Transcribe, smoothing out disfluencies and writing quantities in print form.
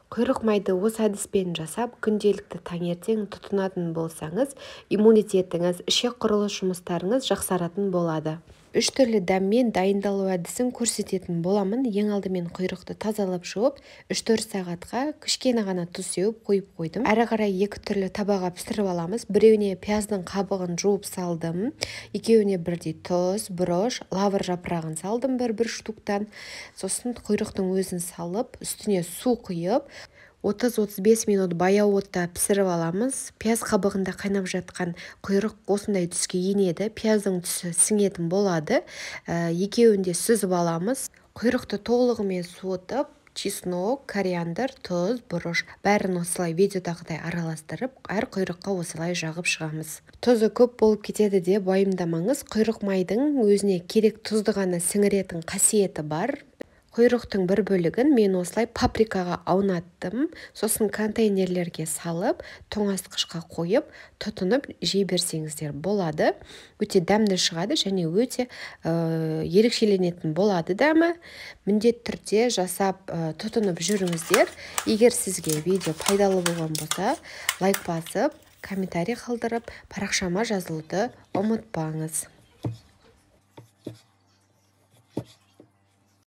Құйрық майды осы әдіспен жасап, күнделікті таңертең тұтынатын болсаңыз, иммунитетіңіз, ішек құрылыс жұмыстарыңыз жақсаратын болады. 3 түрлі дәммен дайындалу әдісін көрсететін боламын. Ең алдымен құйрықты тазалап жуып, 3-4 сағатқа кішкене ғана тұз сеуіп қойып қойдым. Әрі қарай 2 түрлі табаға пісіріп аламыз. Біреуіне пияздың қабығын жуып салдым. Екеуіне бірдей тұз, бұрыш, лавр жапырағын салдым бір штуктан. Сосын құйрықтың өзін салып, үстіне су құйып, 30-35 минут баяу отта пісіріп аламыз. Пияз қабығында қайнап жатқан құйрық осындай түске енеді. Пияздың түсі сіңетін болады. Екеуінде сүзіп аламыз. Құйрықты толығымен суытып, чеснок, кориандр, тұз, бұрыш бәрін осылай видеодағыдай араластырып, әр құйрыққа осылай жағып шығамыз. Тұзы көп болып кетеді деп уайымдамаңыз. Құйрық майдың өзіне керек тұзды ғана сіңіретін қасиеті бар. Құйрықтың бір бөлігін мен осылай паприкаға аунаттым. Сосын контейнерлерге салып, тоңазытқышқа қойып, тұтынып жей берсеңіздер болады. Өте дәмді шығады және өте ерекшеленетін болады дәмі. Міндетті түрде жасап тұтынып жүріңіздер. Егер сізге видео пайдалы болған болса, лайк басып, комментарий қалдырып, парақшама жазылуды ұмытпаңыз.